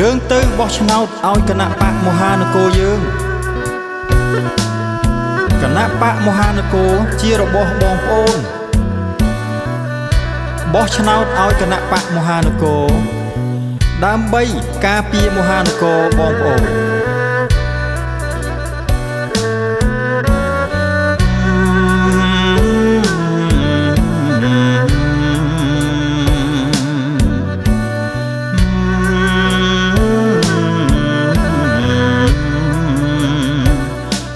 យើងទៅបោះឆ្នោតឲ្យគណៈបកមហានគរយើងគណៈបកមហានគរជារបស់បងប្អូនបោះឆ្នោតឲ្យគណៈបកមហានគរដើម្បីការពារមហានគរបងប្អូន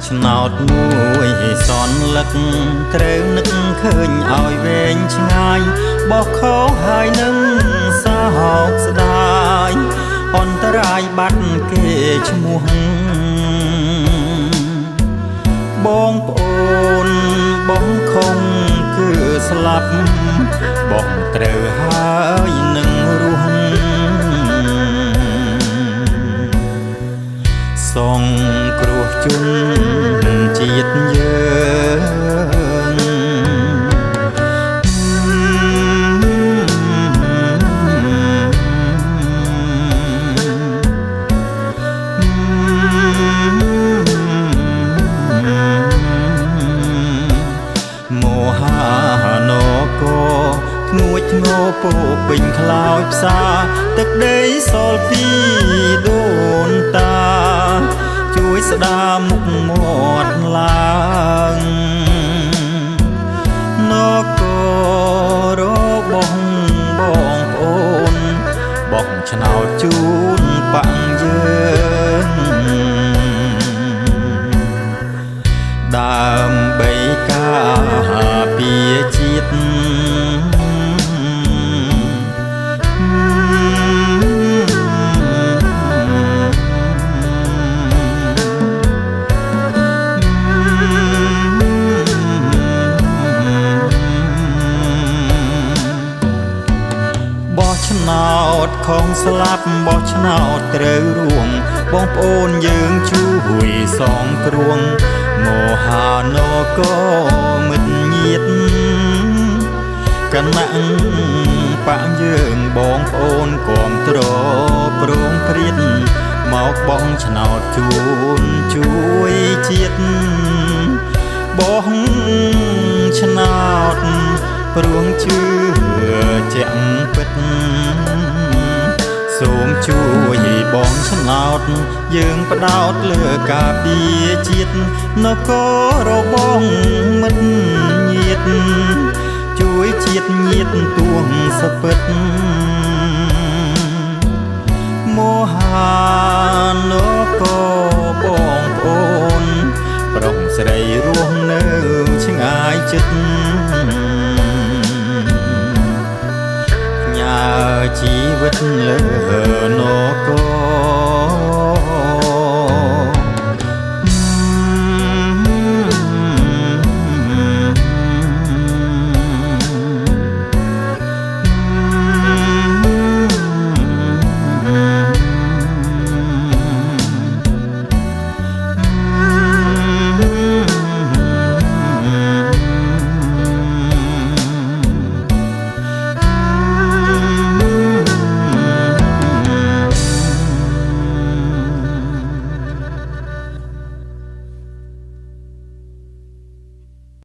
ឆ្នោតមួយសន់លឹកត្រូវនឹកឃើញឲ្យវែងឆ្ងាយបោះខោហើយនឹងសោកស្ដាយអន្តរាយបាត់គេឈ្មោះបងប្អូនបងខំគឺស្លាប់បងត្រូវហើយនឹងរស់សងគ្រោះជនជាតិយើងមហានគរងួចធ្ងោពោពេញខ្លោចផ្សាទឹកដីសល់ពីដូនតាជួយស្ដារមុខមាត់ឡើងនគររបស់បងប្អូនបោះឆ្នោតជូនបាក់យើងដើម្បីការពារជាតិបោះឆ្នោតของស្លាប់បោះឆ្នោតត្រូវរួមបងប្អូនយើងជួយសងគ្រោះមហានគរមិត្តញាតិគណៈបកយើងបងប្អូនគាំទ្រប្រងព្រាតមកបោះឆ្នោតជូនជួយជាតិបោះឆ្នោតព្រោះជឿជាក់ពិតសូមជួយបងឆ្នោតយើងផ្ដោតលើការពារជាតិនគររបស់មិត្តញាតិជួយជាតិញាតិទួងសពិតមហានគរបងប្អូនប្រុសស្រីរស់នៅឆ្ងាយចិត្តជីវិតលើនគរ